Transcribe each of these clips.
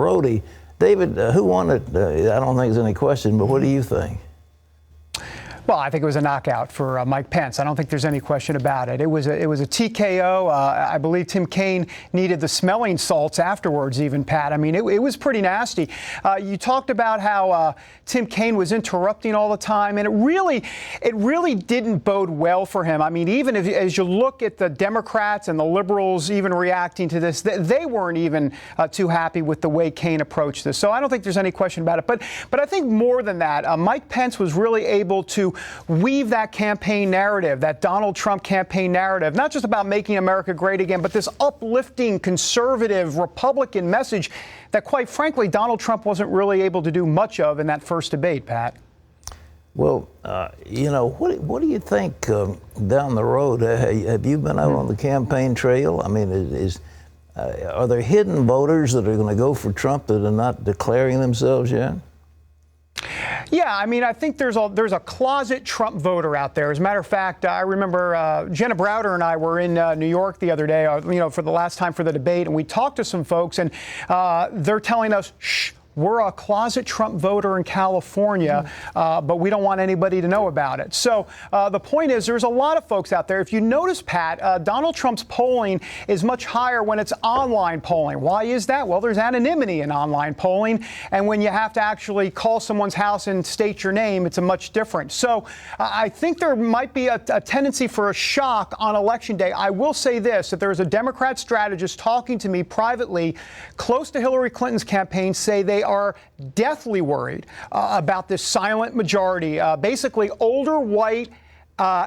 Brody. David, who won it? I don't think there's any question, but what do you think? Well, I think it was a knockout for Mike Pence. I don't think there's any question about it. It was a TKO. I believe Tim Kaine needed the smelling salts afterwards, even, Pat. I mean, it was pretty nasty. You talked about how Tim Kaine was interrupting all the time, and it really didn't bode well for him. I mean, even as you look at the Democrats and the liberals even reacting to this, they weren't even too happy with the way Kaine approached this. So I don't think there's any question about it. But I think more than that, Mike Pence was really able to weave that campaign narrative, that Donald Trump campaign narrative, not just about making America great again, but this uplifting conservative Republican message that, quite frankly, Donald Trump wasn't really able to do much of in that first debate, Pat. Well, what do you think down the road? Have you been out on the campaign trail? I mean, are there hidden voters that are going to go for Trump that are not declaring themselves yet? Yeah, I mean, I think there's a closet Trump voter out there. As a matter of fact, I remember Jenna Browder and I were in New York the other day, for the last time for the debate, and we talked to some folks, and they're telling us, shh, we're a closet Trump voter in California, but we don't want anybody to know about it. So the point is, there's a lot of folks out there. If you notice, Pat, Donald Trump's polling is much higher when it's online polling. Why is that? Well, there's anonymity in online polling. And when you have to actually call someone's house and state your name, it's a much different. So I think there might be a tendency for a shock on Election Day. I will say this, that there's a Democrat strategist talking to me privately close to Hillary Clinton's campaign, say they are deathly worried about this silent majority, basically older white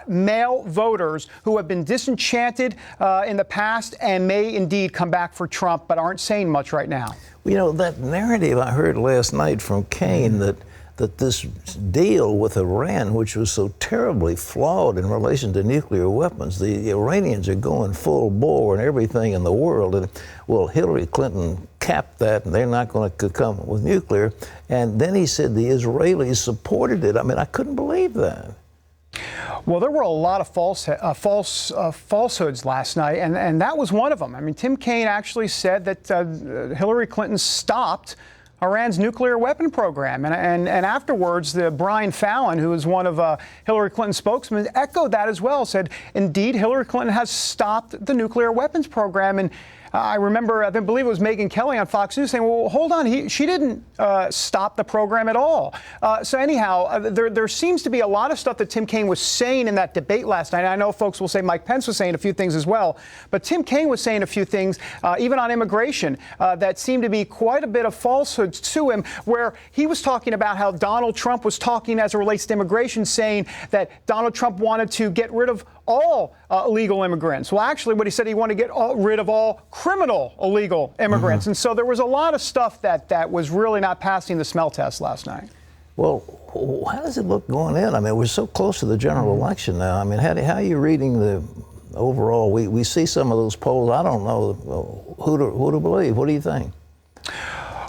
male voters who have been disenchanted in the past and may indeed come back for Trump, but aren't saying much right now. You know, that narrative I heard last night from Kaine that this deal with Iran, which was so terribly flawed in relation to nuclear weapons, the Iranians are going full bore and everything in the world. And, well, Hillary Clinton capped that, and they're not going to come with nuclear. And then he said the Israelis supported it. I mean, I couldn't believe that. Well, there were a lot of falsehoods last night, and that was one of them. I mean, Tim Kaine actually said that Hillary Clinton stopped Iran's nuclear weapon program. And afterwards, Brian Fallon, who is one of Hillary Clinton's spokesmen, echoed that as well, said, indeed, Hillary Clinton has stopped the nuclear weapons program. And I remember, I believe it was Megyn Kelly on Fox News saying, well, hold on, she didn't stop the program at all. So anyhow, there seems to be a lot of stuff that Tim Kaine was saying in that debate last night. I know folks will say Mike Pence was saying a few things as well, but Tim Kaine was saying a few things, even on immigration, that seemed to be quite a bit of falsehoods to him, where he was talking about how Donald Trump was talking as it relates to immigration, saying that Donald Trump wanted to get rid of all illegal immigrants. Well, actually, what he said, he wanted to get rid of all criminal illegal immigrants. And so there was a lot of stuff that was really not passing the smell test last night. Well, how does it look going in? I mean, we're so close to the general election now. I mean, how are you reading the overall? We see some of those polls. I don't know who to believe. What do you think?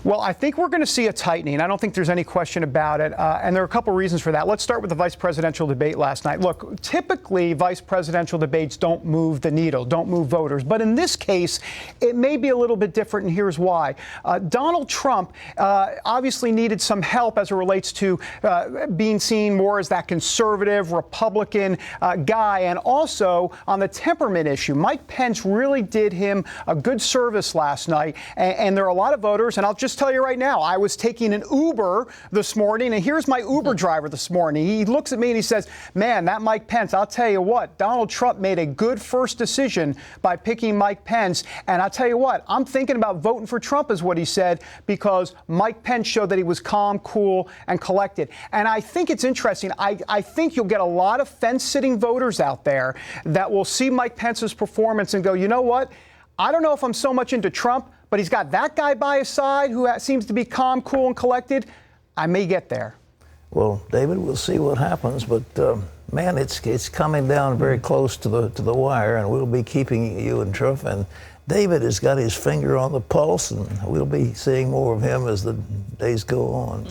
Well, I think we're going to see a tightening. I don't think there's any question about it. And there are a couple reasons for that. Let's start with the vice presidential debate last night. Look, typically vice presidential debates don't move the needle, don't move voters. But in this case, it may be a little bit different, and here's why. Donald Trump obviously needed some help as it relates to being seen more as that conservative Republican guy. And also on the temperament issue, Mike Pence really did him a good service last night. And there are a lot of voters, and I'll just tell you right now, I was taking an Uber this morning, and here's my Uber driver this morning. He looks at me and he says, man, that Mike Pence, I'll tell you what, Donald Trump made a good first decision by picking Mike Pence. And I'll tell you what, I'm thinking about voting for Trump, is what he said, because Mike Pence showed that he was calm, cool, and collected. And I think it's interesting. I think you'll get a lot of fence-sitting voters out there that will see Mike Pence's performance and go, you know what? I don't know if I'm so much into Trump, but he's got that guy by his side who seems to be calm, cool, and collected. I may get there. Well, David, we'll see what happens. But, man, it's coming down very close to the wire, and we'll be keeping you in Trump. And David has got his finger on the pulse, and we'll be seeing more of him as the days go on.